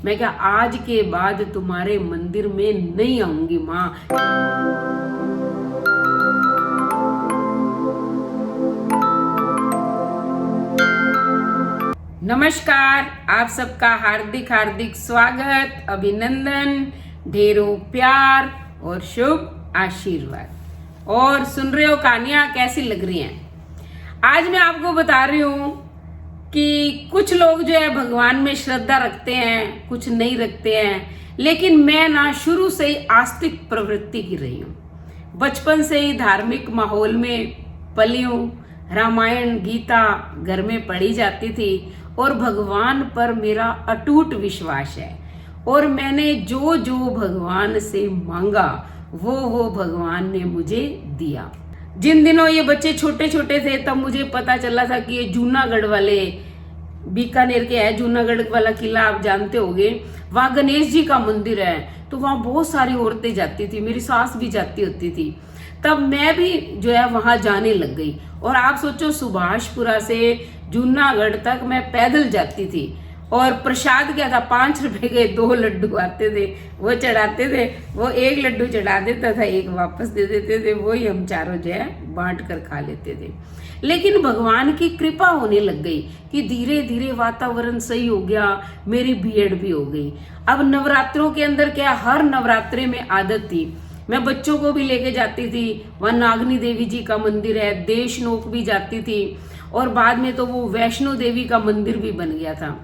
मैं क्या आज के बाद तुम्हारे मंदिर में नहीं आऊंगी माँ। नमस्कार, आप सबका हार्दिक हार्दिक स्वागत, अभिनंदन, ढेरों प्यार और शुभ आशीर्वाद। और सुन रहे हो कहानियां कैसी लग रही हैं। आज मैं आपको बता रही हूं कि कुछ लोग जो है भगवान में श्रद्धा रखते हैं, कुछ नहीं रखते हैं। लेकिन मैं ना शुरू से ही आस्तिक प्रवृत्ति की रही हूं। बचपन से ही धार्मिक माहौल में पली हूं। रामायण गीता घर में पढ़ी जाती थी और भगवान पर मेरा अटूट विश्वास है। और मैंने जो जो भगवान से मांगा वो भगवान ने मुझे दिया। जिन दिनों ये बच्चे छोटे छोटे थे तब मुझे पता चला था कि ये जूनागढ़ वाले, बीकानेर के है जूनागढ़ वाला किला, आप जानते होंगे। वहां गणेश जी का मंदिर है, तो वहां बहुत सारी औरतें जाती थी, मेरी सास भी जाती होती थी। तब मैं भी जो है वहां जाने लग गई। और आप सोचो, सुभाषपुरा से जूनागढ़ तक मैं पैदल जाती थी। और प्रसाद क्या था, 5 रुपए के 2 लड्डू आते थे, वो चढ़ाते थे। वो 1 लड्डू चढ़ा देता था, 1 वापस दे देते थे। वही हम चारों जो है बांट कर खा लेते थे। लेकिन भगवान की कृपा होने लग गई कि धीरे धीरे वातावरण सही हो गया, मेरी बीएड भी हो गई। अब नवरात्रों के अंदर क्या, हर नवरात्रे में आदत थी, मैं बच्चों को भी लेके जाती थी। वहां नागनी देवी जी का मंदिर है, देशनोक भी जाती थी। और बाद में तो वो वैष्णो देवी का मंदिर भी बन गया था।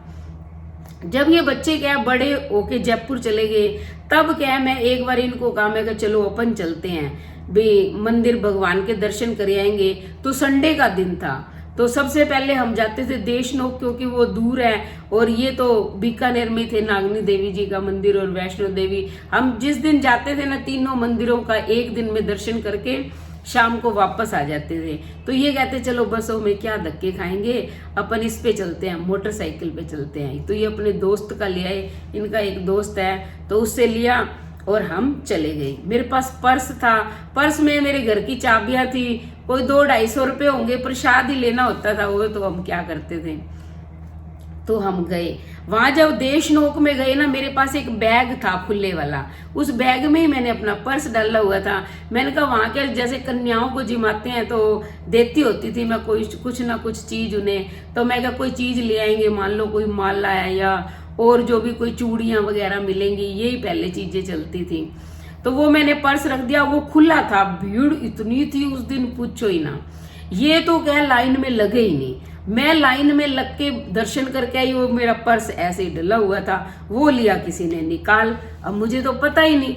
जब ये बच्चे क्या बड़े होके जयपुर चले गए, तब क्या मैं एक बार इनको कहा, मैं कहा चलो अपन चलते हैं भी मंदिर, भगवान के दर्शन कर आएंगे। तो संडे का दिन था, तो सबसे पहले हम जाते थे देशनोक, क्योंकि वो दूर है। और ये तो बीकानेर में थे नागनी देवी जी का मंदिर और वैष्णो देवी। हम जिस दिन जाते थे ना, तीनों मंदिरों का एक दिन में दर्शन करके शाम को वापस आ जाते थे। तो ये कहते चलो बसों में क्या धक्के खाएंगे, अपन इस पे चलते हैं, मोटरसाइकिल पे चलते हैं। तो ये अपने दोस्त का ले आए, इनका एक दोस्त है तो उससे लिया और हम चले गए। मेरे पास पर्स था, पर्स में मेरे घर की चाबियां थी, कोई 200-250 रुपए होंगे, प्रसाद ही लेना होता था वो। तो हम क्या करते थे, तो हम गए वहां। जब देशनोक में गए ना, मेरे पास एक बैग था खुले वाला, उस बैग में ही मैंने अपना पर्स डाला हुआ था। मैंने कहा वहां के जैसे कन्याओं को जिमाते हैं तो देती होती थी मैं कोई कुछ ना कुछ चीज उन्हें। तो मैं क्या कोई चीज ले आएंगे, मान लो कोई माला है या और जो भी कोई चूड़ियां वगैरह मिलेंगी, यही पहले चीजें चलती थी। तो वो मैंने पर्स रख दिया, वो खुला था। भीड़ इतनी थी उस दिन, पूछो ही ना। ये तो क्या लाइन में लगे ही नहीं, मैं लाइन में लग के दर्शन करके आई। वो मेरा पर्स ऐसे ही डला हुआ था, वो लिया किसी ने निकाल। अब मुझे तो पता ही नहीं।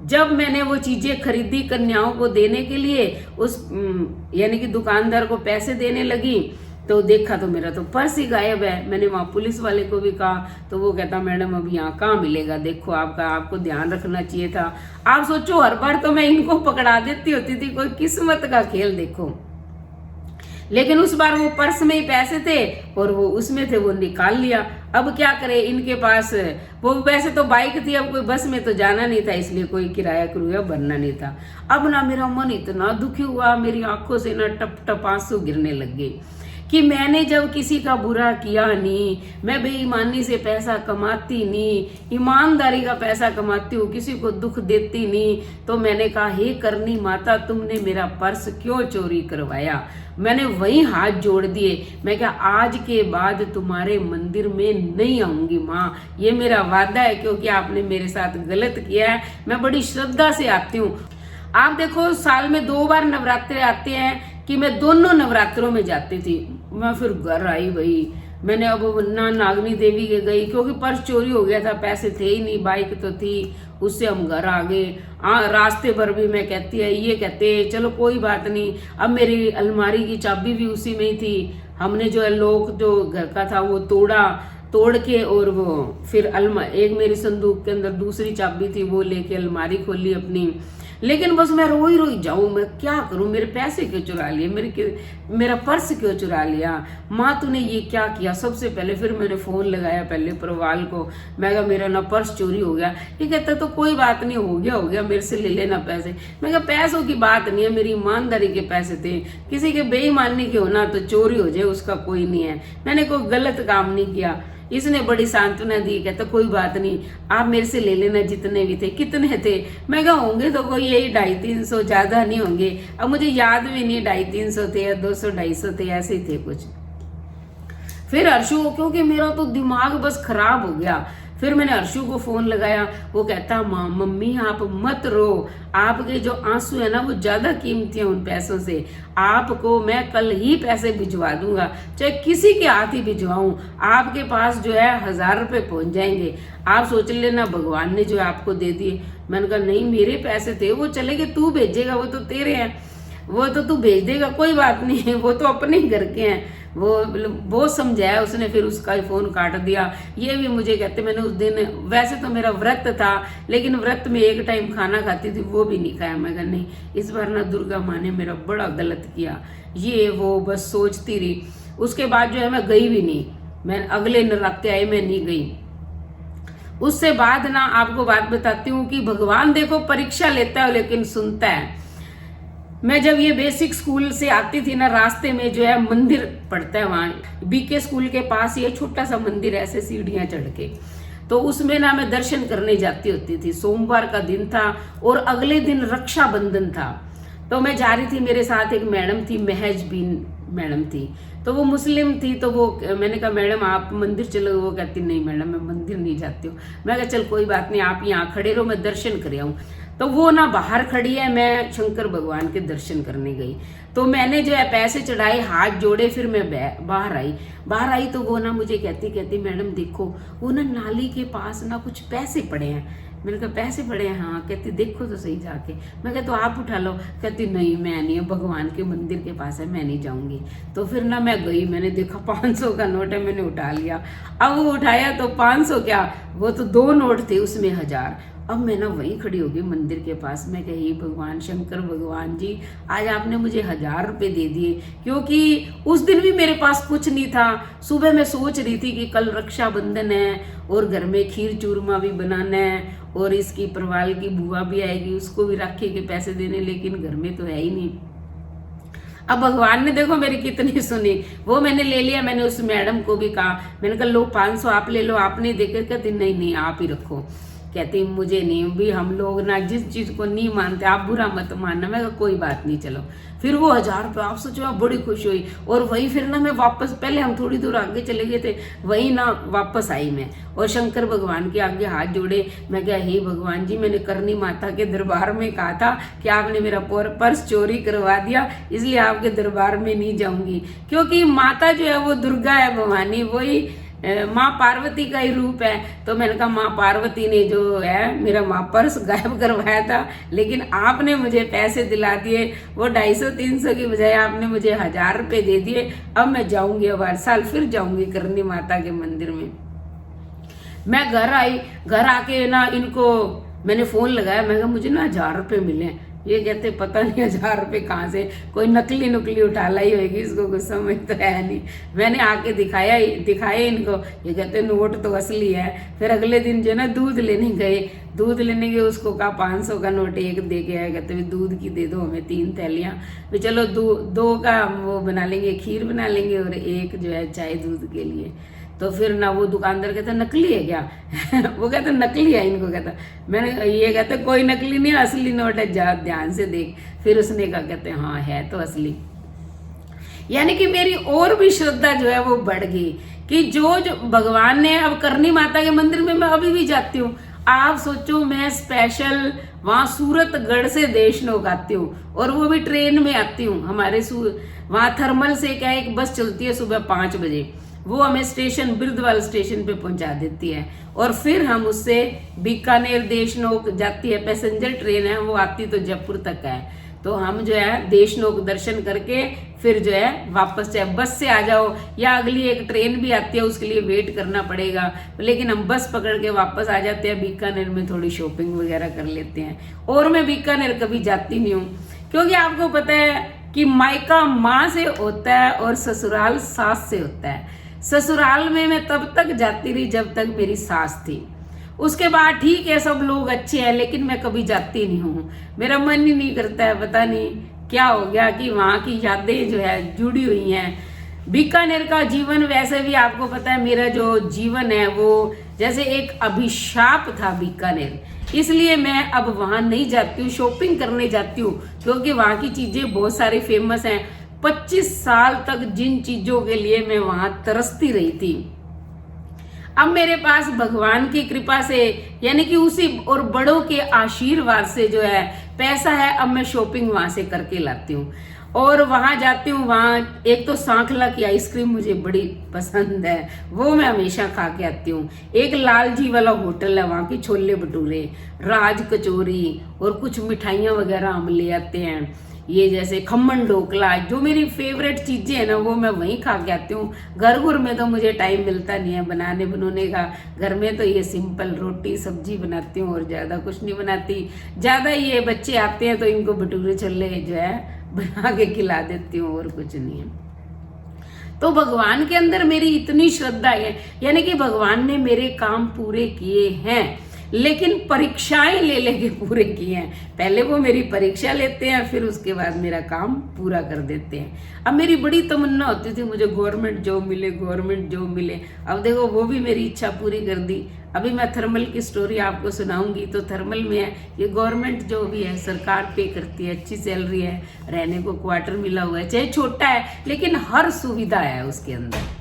जब मैंने वो चीजें खरीदी कन्याओं को देने के लिए, उस यानी कि दुकानदार को पैसे देने लगी, तो देखा तो मेरा तो पर्स ही गायब है। मैंने वहां पुलिस वाले को भी कहा, तो वो कहता मैडम अब यहाँ कहाँ मिलेगा, देखो आपको ध्यान रखना चाहिए था। आप सोचो, हर बार तो मैं इनको पकड़ा देती होती थी, कोई किस्मत का खेल देखो। लेकिन उस बार वो पर्स में ही पैसे थे और वो उसमें थे, वो निकाल लिया। अब क्या करे, इनके पास वो वैसे तो बाइक थी, अब कोई बस में तो जाना नहीं था, इसलिए कोई किराया क्रूया भरना नहीं था। अब ना मेरा मन इतना दुखी हुआ, मेरी आंखों से ना टप टप आंसू गिरने लग गए कि मैंने जब किसी का बुरा किया नहीं, मैं बेईमानी से पैसा कमाती नहीं, ईमानदारी का पैसा कमाती हूँ, किसी को दुख देती नहीं। तो मैंने कहा हे करनी माता, तुमने मेरा पर्स क्यों चोरी करवाया। मैंने वही हाथ जोड़ दिए, मैं क्या आज के बाद तुम्हारे मंदिर में नहीं आऊंगी माँ, ये मेरा वादा है, क्योंकि आपने मेरे साथ गलत किया है। मैं बड़ी श्रद्धा से आती हूँ। आप देखो, साल में 2 बार नवरात्रे आते हैं कि मैं दोनों नवरात्रों में जाती थी। मैं फिर घर आई भाई, मैंने अब ना नागनी देवी के गई, क्योंकि पर्स चोरी हो गया था, पैसे थे ही नहीं, बाइक तो थी, उससे हम घर आ गए। रास्ते भर भी मैं कहती है, ये कहते चलो कोई बात नहीं। अब मेरी अलमारी की चाबी भी उसी में ही थी। हमने जो है लोग जो घर का था वो तोड़ के, और वो फिर एक मेरी संदूक के अंदर दूसरी चाबी थी, वो लेके अलमारी खोली अपनी। लेकिन बस मैं रोई रोई जाऊं, मैं क्या करूं, मेरे पैसे क्यों चुरा लिए, मेरा पर्स क्यों चुरा लिया, माँ तूने ये क्या किया। सबसे पहले फिर मैंने फोन लगाया पहले प्रवाल को, मैं कहा मेरा ना पर्स चोरी हो गया। ये कहता तो कोई बात नहीं, हो गया मेरे से ले लेना पैसे। मैं कहा पैसों की बात नहीं है, मेरी ईमानदारी के पैसे थे, किसी के बेईमानी के होना तो चोरी हो जाए उसका कोई नहीं है, मैंने कोई गलत काम नहीं किया। इसने बड़ी सांत्वना दी, कहता कोई बात नहीं, आप मेरे से ले लेना जितने भी थे। कितने थे? मैं कहा होंगे तो कोई यही 250-300, ज्यादा नहीं होंगे। अब मुझे याद भी नहीं 250-300 थे या 200-250 थे, ऐसे ही थे कुछ। फिर अर्शु, क्योंकि मेरा तो दिमाग बस खराब हो गया, फिर मैंने अर्शु को फोन लगाया। वो कहता मम्मी आप मत रो, आपके जो आंसू है ना वो ज्यादा कीमती है उन पैसों से, आपको मैं कल ही पैसे भिजवा दूंगा, चाहे किसी के हाथ ही भिजवाऊं, आपके पास जो है 1000 रुपये पहुंच जाएंगे, आप सोच लेना भगवान ने जो आपको दे दिए। मैंने कहा नहीं, मेरे पैसे थे, वो चले गए, तू भेजेगा, वो तो तेरे हैं, वो तो तू भेज देगा, कोई बात नहीं, वो तो अपने ही घर के हैं। वो बहुत समझाया उसने, फिर उसका ही फोन काट दिया। ये भी मुझे कहते, मैंने उस दिन, वैसे तो मेरा व्रत था, लेकिन व्रत में एक टाइम खाना खाती थी, वो भी नहीं खाया। मैं कहा नहीं, इस बार ना दुर्गा माँ ने मेरा बड़ा गलत किया, ये वो बस सोचती रही। उसके बाद जो है मैं गई भी नहीं, मैं अगले नराते आए मैं नहीं गई। उससे बाद ना आपको बात बताती हूँ कि भगवान देखो परीक्षा लेता है लेकिन सुनता है। मैं जब ये बेसिक स्कूल से आती थी ना, रास्ते में जो है मंदिर पड़ता है, वहां बीके स्कूल के पास ये छोटा सा मंदिर, ऐसे सीढ़ियां चढ़ के, तो उसमें ना मैं दर्शन करने जाती होती थी। सोमवार का दिन था और अगले दिन रक्षाबंधन था, तो मैं जा रही थी, मेरे साथ एक मैडम थी, महज बीन मैडम थी, तो वो मुस्लिम थी। तो वो, मैंने कहा मैडम आप मंदिर चलो, वो कहती नहीं मैडम मैं मंदिर नहीं जाती हूँ। मैं कहा चल कोई बात नहीं, आप यहाँ खड़े रहो, मैं दर्शन कर आऊँ। तो वो ना बाहर खड़ी है, मैं शंकर भगवान के दर्शन करने गई, तो मैंने जो है पैसे चढ़ाए, हाथ जोड़े, फिर मैं बाहर आई तो वो ना मुझे कहती मैडम देखो वो ना नाली के पास ना कुछ पैसे पड़े हैं। मैंने कहा पैसे पड़े हैं? हाँ। कहती देखो तो सही जाके। मैं कहा तो आप उठा लो। कहती नहीं मैं नहीं, भगवान के मंदिर के पास है, मैं नहीं जाऊंगी। तो फिर ना मैं गई, मैंने देखा 500 का नोट है, मैंने उठा लिया। अब वो उठाया तो 500 क्या, वो तो 2 नोट थे, उसमें 1000। अब मैं ना वहीं खड़ी हो गई मंदिर के पास। मैं कही भगवान शंकर भगवान जी, आज आपने मुझे 1000 रुपये दे दिए, क्योंकि उस दिन भी मेरे पास कुछ नहीं था। सुबह मैं सोच रही थी कि कल रक्षाबंधन है और घर में खीर चूरमा भी बनाना है, और इसकी परवाल की बुआ भी आएगी, उसको भी राखी के पैसे देने, लेकिन घर में तो है ही नहीं। अब भगवान ने देखो मेरी कितनी सुनी, वो मैंने ले लिया। मैंने उस मैडम को भी कहा, मैंने कहा लो 500 आप ले लो, आपने देकर। कहती नहीं आप ही रखो। कहती मुझे नहीं, भी हम लोग ना जिस चीज को नहीं मानते, आप बुरा मत मानना। मैं कोई बात नहीं, चलो। फिर वो 1000 रुपये, आप सोचो मैं बड़ी खुश हुई। और वही फिर ना मैं वापस, पहले हम थोड़ी दूर आगे चले गए थे, वही ना वापस आई मैं, और शंकर भगवान के आगे हाथ जोड़े। मैं क्या, हे भगवान जी, मैंने करनी माता के दरबार में कहा था कि आपने मेरा पर्स चोरी करवा दिया, इसलिए आपके दरबार में नहीं जाऊंगी। क्योंकि माता जो है वो दुर्गा है, भवानी, वही माँ पार्वती का ही रूप है। तो मैंने कहा माँ पार्वती ने जो है मेरा माँ पर्स गायब करवाया था, लेकिन आपने मुझे पैसे दिला दिए, वो 250-300 की बजाय आपने मुझे 1000 रुपये दे दिए। अब मैं जाऊंगी, अब हर साल फिर जाऊंगी करनी माता के मंदिर में। मैं घर आई, घर आके ना इनको मैंने फोन लगाया, मैं कहा मुझे ना 1000 रुपये मिले। ये कहते पता नहीं 1000 रुपये कहाँ से, कोई नकली उठा लाई होगी, इसको कुछ समझ तो है नहीं। मैंने आके दिखाए इनको, ये कहते नोट तो असली है। फिर अगले दिन जो है ना दूध लेने गए, उसको कहा 500 का नोट एक दे के आया। कहते दूध की दे दो हमें 3 थैलियाँ। फिर चलो 2 का वो बना लेंगे, खीर बना लेंगे, और एक जो है चाय दूध के लिए। तो फिर ना वो दुकानदार कहता नकली है क्या वो कहता नकली है, इनको कहता। मैंने ये कहते कोई नकली नहीं, असली नोट है, जा ध्यान से देख। फिर उसने कहा, कहते हाँ है तो असली। यानी कि मेरी और भी श्रद्धा जो है वो बढ़ गई कि जो भगवान ने, अब करनी माता के मंदिर में मैं अभी भी जाती हूँ। आप सोचो मैं स्पेशल वहां सूरतगढ़ से देशनोक आती हूँ, और वो भी ट्रेन में आती हूँ। हमारे वहां थर्मल से क्या एक बस चलती है सुबह 5 बजे, वो हमें स्टेशन बिरदवाल स्टेशन पे पहुंचा देती है, और फिर हम उससे बीकानेर देशनोक जाती है, पैसेंजर ट्रेन है, वो आती तो जयपुर तक है। तो हम जो है देशनोक दर्शन करके फिर जो है वापस, चाहे बस से आ जाओ या अगली एक ट्रेन भी आती है उसके लिए वेट करना पड़ेगा, लेकिन हम बस पकड़ के वापस आ जाते हैं। बीकानेर में थोड़ी शॉपिंग वगैरह कर लेते हैं। और मैं बीकानेर कभी जाती नहीं हूँ, क्योंकि आपको पता है कि मायका माँ से होता है और ससुराल सास से होता है। ससुराल में मैं तब तक जाती रही जब तक मेरी सास थी, उसके बाद ठीक है सब लोग अच्छे हैं, लेकिन मैं कभी जाती नहीं हूँ। मेरा मन ही नहीं करता है, पता नहीं क्या हो गया कि वहाँ की यादें जो है जुड़ी हुई हैं। बीकानेर का जीवन वैसे भी आपको पता है, मेरा जो जीवन है वो जैसे एक अभिशाप था बीकानेर, इसलिए मैं अब वहां नहीं जाती हूँ, शॉपिंग करने जाती हूँ क्योंकि वहां की चीजें बहुत सारी फेमस हैं। 25 साल तक जिन चीजों के लिए मैं वहां तरसती रही थी, अब मेरे पास भगवान की कृपा से यानी कि उसी और बड़ों के आशीर्वाद से जो है पैसा है, अब मैं शॉपिंग वहां से करके लाती हूँ और वहां जाती हूँ। वहां एक तो सांखला की आइसक्रीम मुझे बड़ी पसंद है, वो मैं हमेशा खा के आती हूँ। एक लालजी वाला होटल है, वहां की छोले भटूरे, राज कचौरी और कुछ मिठाइयाँ वगैरह हम ले आते हैं। ये जैसे खम्मन ढोकला, जो मेरी फेवरेट चीजें हैं ना, वो मैं वहीं खा के आती हूँ। घर में तो मुझे टाइम मिलता नहीं है बनाने का। घर में तो ये सिंपल रोटी सब्जी बनाती हूँ और ज्यादा कुछ नहीं बनाती। ज्यादा ये बच्चे आते हैं तो इनको भटूरे छोले जो है बना के खिला देती हूँ, और कुछ नहीं है। तो भगवान के अंदर मेरी इतनी श्रद्धा है, यानी कि भगवान ने मेरे काम पूरे किए हैं, लेकिन परीक्षाएं ले लेके पूरे किए हैं। पहले वो मेरी परीक्षा लेते हैं, फिर उसके बाद मेरा काम पूरा कर देते हैं। अब मेरी बड़ी तमन्ना होती थी मुझे गवर्नमेंट जॉब मिले, गवर्नमेंट जॉब मिले। अब देखो वो भी मेरी इच्छा पूरी कर दी। अभी मैं थर्मल की स्टोरी आपको सुनाऊंगी। तो थर्मल में है ये गवर्नमेंट जॉब भी है, सरकार पे करती है, अच्छी सैलरी है, रहने को क्वार्टर मिला हुआ है, चाहे छोटा है लेकिन हर सुविधा है उसके अंदर।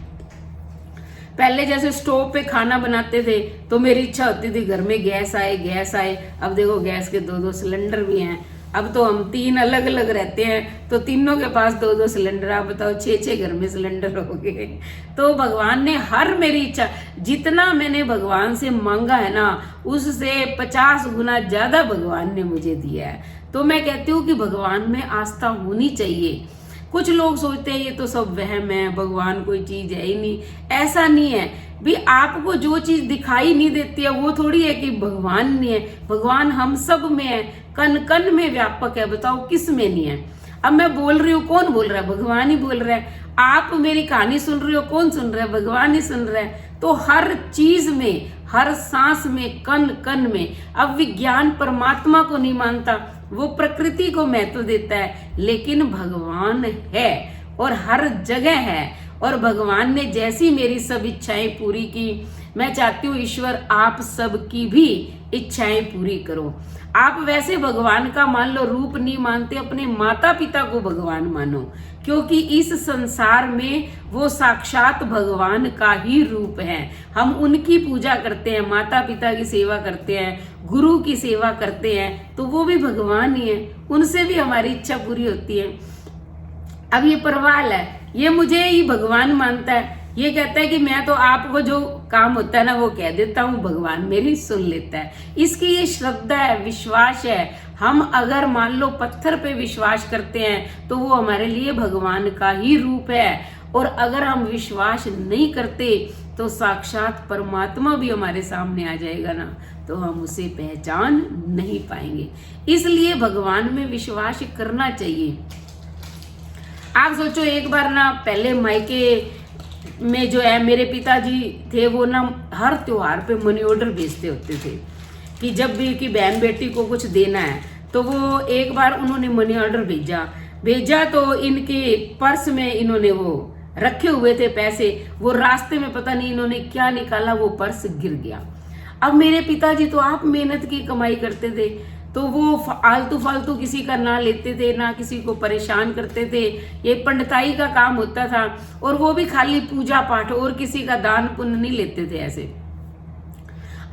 पहले जैसे स्टोव पे खाना बनाते थे तो मेरी इच्छा होती थी घर में गैस आए। अब देखो गैस के 2-2 सिलेंडर भी हैं। अब तो हम 3 अलग अलग रहते हैं तो तीनों के पास 2-2 सिलेंडर। आप बताओ 6-6 घर में सिलेंडर हो गए। तो भगवान ने हर मेरी इच्छा, जितना मैंने भगवान से मांगा है ना, उससे 50 गुना ज्यादा भगवान ने मुझे दिया है। तो मैं कहती हूँ कि भगवान में आस्था होनी चाहिए। कुछ लोग सोचते हैं ये तो सब वहम है, भगवान कोई चीज है ही नहीं। ऐसा नहीं है भी। आपको जो चीज दिखाई नहीं देती है वो थोड़ी है कि भगवान नहीं है। भगवान हम सब में है, कण कण में व्यापक है। बताओ किस में नहीं है। अब मैं बोल रही हूँ, कौन बोल रहा है? भगवान ही बोल रहा है। आप मेरी कहानी सुन रहे हो, कौन सुन रहा है? भगवान ही सुन रहा है। तो हर चीज में, हर सांस में, कण कण में। अब विज्ञान परमात्मा को नहीं मानता, वो प्रकृति को महत्व देता है, लेकिन भगवान है और हर जगह है। और भगवान ने जैसी मेरी सब इच्छाएं पूरी की, मैं चाहती हूँ ईश्वर आप सबकी भी इच्छाएं पूरी करो। आप वैसे भगवान का मान लो रूप नहीं मानते, अपने माता पिता को भगवान मानो, क्योंकि इस संसार में वो साक्षात भगवान का ही रूप है। हम उनकी पूजा करते हैं, माता पिता की सेवा करते हैं, गुरु की सेवा करते हैं, तो वो भी भगवान ही है। उनसे भी हमारी इच्छा पूरी होती है। अब ये परवाल है, ये मुझे ही भगवान मानता है। ये कहता है कि मैं तो आपको जो काम होता है ना वो कह देता हूँ, भगवान मेरी सुन लेता है। इसकी ये श्रद्धा है, विश्वास है। हम अगर मान लो पत्थर पे विश्वास करते हैं तो वो हमारे लिए भगवान का ही रूप है। और अगर हम विश्वास नहीं करते तो साक्षात परमात्मा भी हमारे सामने आ जाएगा ना, तो हम उसे पहचान नहीं पाएंगे। इसलिए भगवान में विश्वास करना चाहिए। आप सोचो, एक बार ना पहले मायके में जो है मेरे पिताजी थे, वो ना हर त्योहार पे मनी ऑर्डर भेजते होते थे कि जब भी कि बहन बेटी को कुछ देना है। तो वो एक बार उन्होंने मनी ऑर्डर भेजा तो इनके पर्स में इन्होंने वो रखे हुए थे पैसे। वो रास्ते में पता नहीं इन्होंने क्या निकाला, वो पर्स गिर गया। अब मेरे पिताजी तो आप मेहनत की कमाई करते थे, तो वो आलतू फालतू किसी का ना लेते थे, ना किसी को परेशान करते थे। ये पंडिताई का काम होता था, और वो भी खाली पूजा पाठ, और किसी का दान पुण्य नहीं लेते थे ऐसे।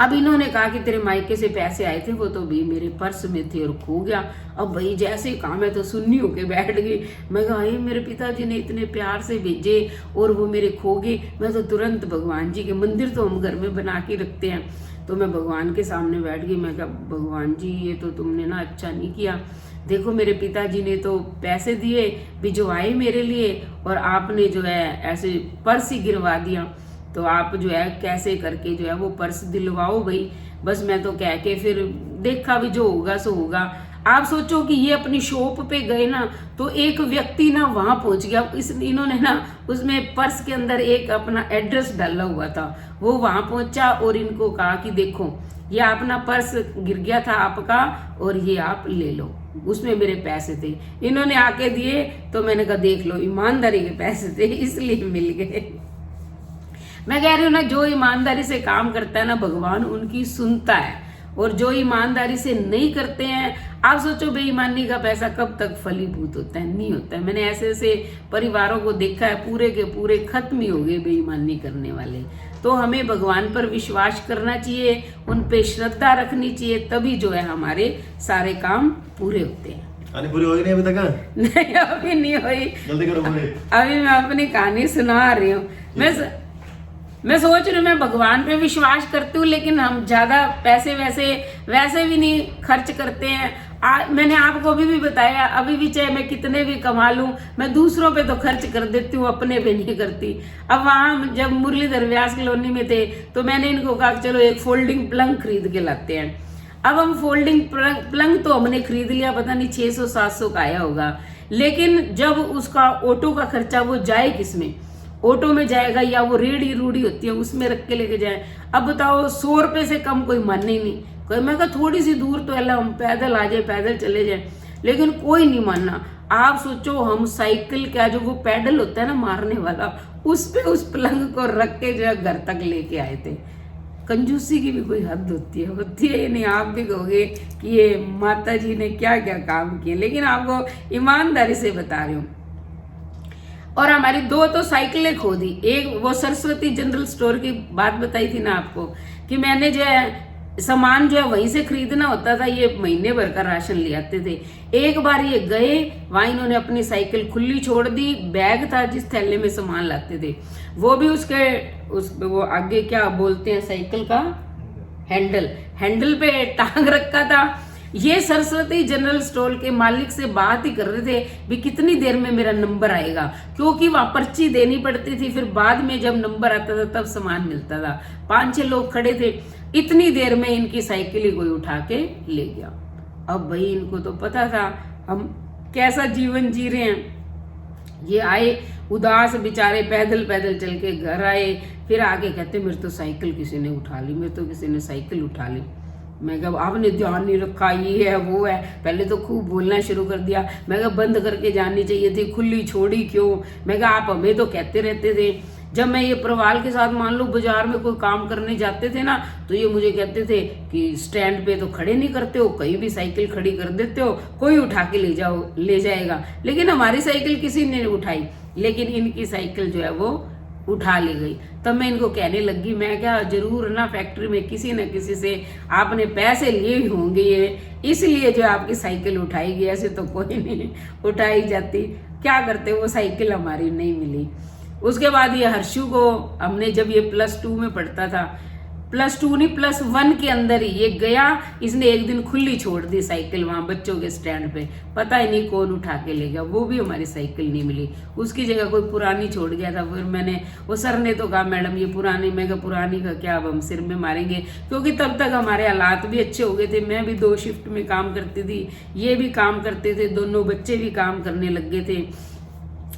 अब इन्होंने कहा कि तेरे मायके से पैसे आए थे, वो तो भी मेरे पर्स में थे और खो गया। अब भाई जैसे ही काम है तो सुन्नी होके बैठ गई। मैं कहा मेरे पिताजी ने इतने प्यार से भेजे और वो मेरे खो गए। मैं तो तुरंत भगवान जी के मंदिर तो हम घर में बना के रखते हैं, तो मैं भगवान के सामने बैठ गई। मैं कहा भगवान जी ये तो तुमने ना अच्छा नहीं किया। देखो मेरे पिताजी ने तो पैसे दिए भिजवाए मेरे लिए, और आपने जो है ऐसे पर्स ही गिरवा दिया। तो आप जो है कैसे करके जो है वो पर्स दिलवाओ भाई। बस मैं तो कह के फिर देखा भी जो होगा सो होगा। आप सोचो कि ये अपनी शॉप पे गए ना, तो एक व्यक्ति ना वहां पहुंच गया, इन्होंने ना उसमें पर्स के अंदर एक अपना एड्रेस डाला हुआ था, वो वहां पहुंचा और इनको कहा कि देखो ये अपना पर्स गिर गया था आपका और ये आप ले लो, उसमें मेरे पैसे थे। इन्होंने आके दिए तो मैंने कहा देख लो ईमानदारी के पैसे थे इसलिए मिल गए। मैं कह रही हूँ ना, जो ईमानदारी से काम करता है ना भगवान उनकी सुनता है, और जो ईमानदारी से नहीं करते हैं, आप सोचो बेईमानी का पैसा कब तक फलीभूत होता है, नहीं होता है। मैंने ऐसे ऐसे परिवारों को देखा है, पूरे के पूरे खत्म ही हो गए बेईमानी करने वाले। तो हमें भगवान पर विश्वास करना चाहिए, उन पे श्रद्धा रखनी चाहिए, तभी जो है हमारे सारे काम पूरे होते हैं। पूरी हुई नहीं अभी तक? नहीं अभी नहीं हुई, जल्दी करो पूरी। अभी मैं अपनी कहानी सुना रही हूँ। मैं सोच रही हूँ, मैं भगवान पे विश्वास करती हूँ, लेकिन हम ज्यादा पैसे वैसे भी नहीं खर्च करते हैं। मैंने आपको अभी भी बताया, अभी भी चाहे मैं कितने भी कमा लूं, मैं दूसरों पे तो खर्च कर देती हूँ, अपने पे नहीं करती। अब वहां जब मुरलीधर व्यास कॉलोनी में थे तो मैंने इनको कहा चलो एक फोल्डिंग पलंग खरीद के लाते हैं। अब हम फोल्डिंग पलंग तो हमने खरीद लिया, पता नहीं 600-700 का आया होगा, लेकिन जब उसका ऑटो का खर्चा, वो जाए किसमें, ऑटो में जाएगा या वो रेडी रूढ़ी होती है उसमें रख के लेके जाए। अब बताओ 100 रुपए से कम कोई माने ही नहीं। कोई मैं कहा थोड़ी सी दूर तो अल्लाह हम पैदल आ जाए, पैदल चले जाए, लेकिन कोई नहीं मानना। आप सोचो हम साइकिल का जो वो पैडल होता है ना मारने वाला, उस पे उस पलंग को रख के जो है घर तक लेके आए थे। कंजूसी की भी कोई हद होती है नहीं। आप भी कहोगे कि ये माता जी ने क्या क्या काम किए, लेकिन आपको ईमानदारी से बता रही हूँ। और हमारी 2 तो साइकिलें खो दी। एक वो सरस्वती जनरल स्टोर की बात बताई थी ना आपको, कि मैंने जो है सामान जो है वहीं से खरीदना होता था, ये महीने भर का राशन ले आते थे। एक बार ये गए वहां, इन्होंने अपनी साइकिल खुली छोड़ दी, बैग था जिस थैले में सामान लाते थे, वो भी वो आगे क्या बोलते हैं साइकिल का हैंडल पे टांग रखा था। ये सरस्वती जनरल स्टोर के मालिक से बात ही कर रहे थे भी कितनी देर में मेरा नंबर आएगा, क्योंकि वहां पर्ची देनी पड़ती थी, फिर बाद में जब नंबर आता था तब सामान मिलता था। 5-6 लोग खड़े थे, इतनी देर में इनकी साइकिल ही कोई उठा के ले गया। अब भाई इनको तो पता था हम कैसा जीवन जी रहे हैं। ये आए उदास बेचारे, पैदल पैदल चल के घर आए, फिर आके कहते मेरे तो साइकिल किसी ने उठा ली, मेरे तो किसी ने साइकिल उठा ली। मैं कहा आपने ध्यान नहीं रखा, ये है वो है, पहले तो खूब बोलना शुरू कर दिया। मैं कहा बंद करके जानी चाहिए थी, खुली छोड़ी क्यों। मैं कहा आप हमें तो कहते रहते थे। जब मैं ये प्रवाल के साथ मान लो बाजार में कोई काम करने जाते थे ना, तो ये मुझे कहते थे कि स्टैंड पे तो खड़े नहीं करते हो, कहीं भी साइकिल खड़ी कर देते हो, कोई उठा के ले जाएगा। लेकिन हमारी साइकिल किसी ने उठाई, लेकिन इनकी साइकिल जो है वो उठा ली गई। तब मैं इनको कहने लगी, मैं क्या जरूर ना फैक्ट्री में किसी न किसी से आपने पैसे लिए ही होंगे, ये इसलिए जो आपकी साइकिल उठाई गई, ऐसे तो कोई नहीं उठाई जाती। क्या करते, वो साइकिल हमारी नहीं मिली। उसके बाद ये हर्षु को हमने, जब ये +2 में पढ़ता था, +2 नहीं +1 के अंदर ही ये गया, इसने एक दिन खुली छोड़ दी साइकिल वहां बच्चों के स्टैंड पे, पता ही नहीं कौन उठा के ले गया, वो भी हमारी साइकिल नहीं मिली। उसकी जगह कोई पुरानी छोड़ गया था। फिर मैंने, वो सर ने तो कहा मैडम ये पुरानी, मैं कहा पुरानी का क्या, अब हम सिर में मारेंगे, क्योंकि तब तक हमारे हालात भी अच्छे हो गए थे। मैं भी 2 शिफ्ट में काम करती थी, ये भी काम करते थे, दोनों बच्चे भी काम करने लग गए थे।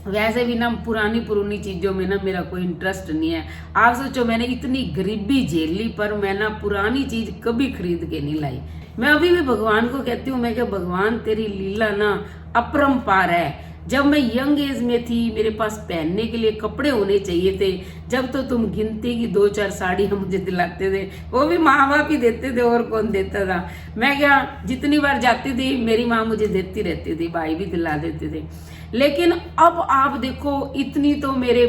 वैसे भी ना पुरानी चीजों में ना मेरा कोई इंटरेस्ट नहीं है। आप सोचो मैंने इतनी गरीबी झेली, पर मैं ना पुरानी चीज कभी खरीद के नहीं लाई। मैं अभी भी भगवान को कहती हूँ, मैं क्या भगवान तेरी लीला ना अपरंपार है। जब मैं यंग एज में थी, मेरे पास पहनने के लिए कपड़े होने चाहिए थे, जब तो तुम गिनती की 2-4 साड़ियां मुझे दिलाते थे, वो भी माँ बाप ही देते थे, और कौन देता था। मैं क्या जितनी बार जाती थी मेरी माँ मुझे देती रहती थी, भाई भी दिला देते थे। लेकिन अब आप देखो, इतनी तो मेरे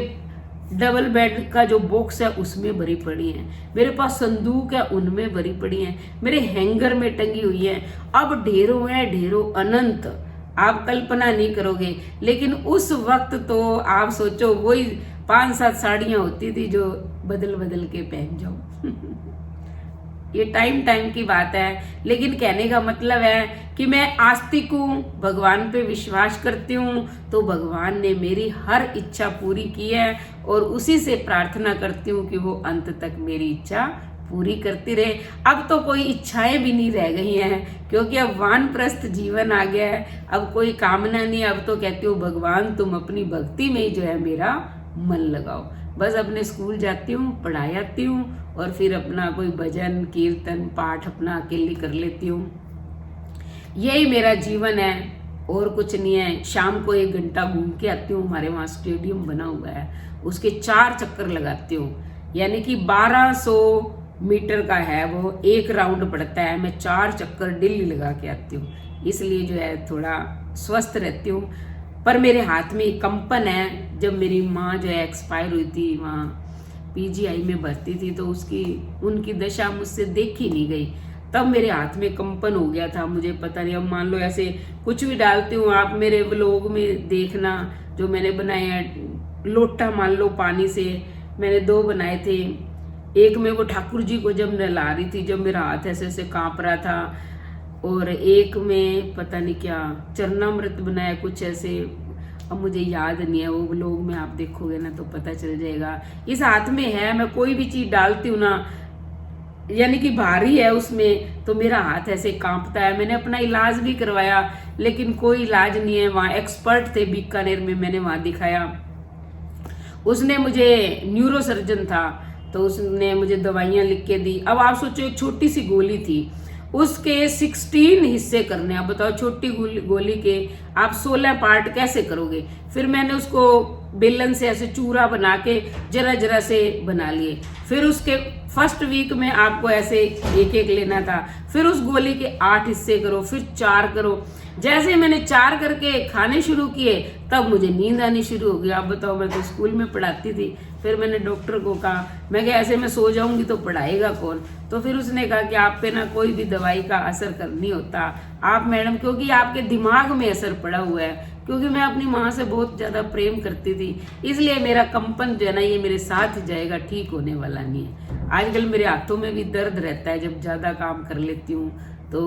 डबल बेड का जो बॉक्स है उसमें भरी पड़ी है, मेरे पास संदूक है उनमें भरी पड़ी है, मेरे हैंगर में टंगी हुई है। अब ढेरों है, ढेरों अनंत, आप कल्पना नहीं करोगे। लेकिन उस वक्त तो आप सोचो वही 5-7 साड़ियां होती थी जो बदल बदल के पहन जाओ। ये टाइम की बात है, लेकिन कहने का मतलब है कि मैं आस्तिक हूँ, भगवान पे विश्वास करती हूँ, तो भगवान ने मेरी हर इच्छा पूरी की है, और उसी से प्रार्थना करती हूँ कि वो अंत तक मेरी इच्छा पूरी करती रहे। अब तो कोई इच्छाएं भी नहीं रह गई हैं, क्योंकि अब वानप्रस्थ जीवन आ गया है। अब कोई कामना नहीं, अब तो कहती हूँ भगवान तुम अपनी भक्ति में ही जो है मेरा मन लगाओ। बस अपने स्कूल जाती हूँ, पढ़ाई आती हूँ और फिर अपना कोई भजन कीर्तन पाठ अपना अकेली कर लेती हूँ। यही मेरा जीवन है और कुछ नहीं है। शाम को 1 घंटा घूम के आती हूँ, हमारे वहाँ स्टेडियम बना हुआ है, उसके 4 चक्कर लगाती हूँ, यानी कि 1200 मीटर का है वो, 1 राउंड पड़ता है। मैं 4 चक्कर डेली लगा के आती हूँ, इसलिए जो है थोड़ा स्वस्थ रहती हूँ। पर मेरे हाथ में एक कंपन है। जब मेरी माँ जो है एक्सपायर हुई थी, वहाँ पीजीआई में भर्ती थी, तो उनकी दशा मुझसे देखी नहीं गई। तब मेरे हाथ में कंपन हो गया था, मुझे पता नहीं। अब मान लो ऐसे कुछ भी डालती हूँ, आप मेरे व्लॉग में देखना जो मैंने बनाए हैं, लोटा मान लो पानी से मैंने 2 बनाए थे। एक में वो ठाकुर जी को जब नहला रही थी, जब मेरा हाथ ऐसे ऐसे कांप रहा था, और एक में पता नहीं क्या चरणामृत बनाया कुछ ऐसे, अब मुझे याद नहीं है। वो व्लॉग में आप देखोगे ना तो पता चल जाएगा। इस हाथ में है, मैं कोई भी चीज डालती हूँ ना, यानी कि भारी है उसमें, तो मेरा हाथ ऐसे कांपता है। मैंने अपना इलाज भी करवाया, लेकिन कोई इलाज नहीं है। वहाँ एक्सपर्ट थे बीकानेर में, मैंने वहाँ दिखाया। उसने मुझे, न्यूरो सर्जन था, तो उसने मुझे दवाइयाँ लिख के दी। अब आप सोचो, एक छोटी सी गोली थी, उसके 16 हिस्से करने। अब बताओ, छोटी गोली के आप 16 पार्ट कैसे करोगे? फिर मैंने उसको बेलन से ऐसे चूरा बना के जरा जरा से बना लिए। फिर उसके फर्स्ट वीक में आपको ऐसे एक एक लेना था। फिर उस गोली के 8 हिस्से करो, फिर 4 करो। जैसे मैंने 4 करके खाने शुरू किए, तब मुझे नींद आनी शुरू हो गई। आप बताओ, मैं तो स्कूल में पढ़ाती थी। फिर मैंने डॉक्टर को कहा, मैं क्या ऐसे मैं सो जाऊंगी तो पढ़ाएगा कौन? तो फिर उसने कहा कि आप पे ना कोई भी दवाई का असर नहीं होता आप मैडम, क्योंकि आपके दिमाग में असर पड़ा हुआ है। क्योंकि मैं अपनी माँ से बहुत ज्यादा प्रेम करती थी, इसलिए मेरा कंपन जो है ना, ये मेरे साथ जाएगा, ठीक होने वाला नहीं है। आजकल मेरे हाथों में भी दर्द रहता है जब ज्यादा काम कर लेती हूँ तो,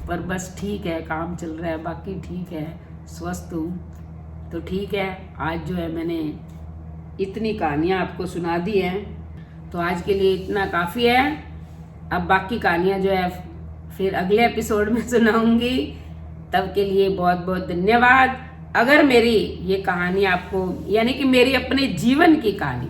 पर बस ठीक है, काम चल रहा है, बाकी ठीक है, स्वस्थ हूँ तो ठीक है। आज जो है मैंने इतनी कहानियाँ आपको सुना दी हैं, तो आज के लिए इतना काफ़ी है। अब बाकी कहानियाँ जो है फिर अगले एपिसोड में सुनाऊंगी। तब के लिए बहुत बहुत धन्यवाद। अगर मेरी ये कहानी आपको, यानी कि मेरी अपने जीवन की कहानी,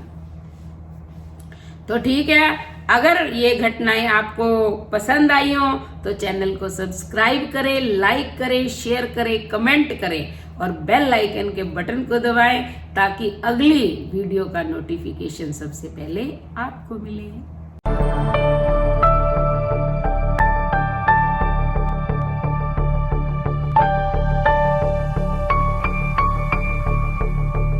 तो ठीक है। अगर ये घटनाएं आपको पसंद आई हो तो चैनल को सब्सक्राइब करें, लाइक करें, शेयर करें, कमेंट करें और बेल आइकन के बटन को दबाएं, ताकि अगली वीडियो का नोटिफिकेशन सबसे पहले आपको मिले।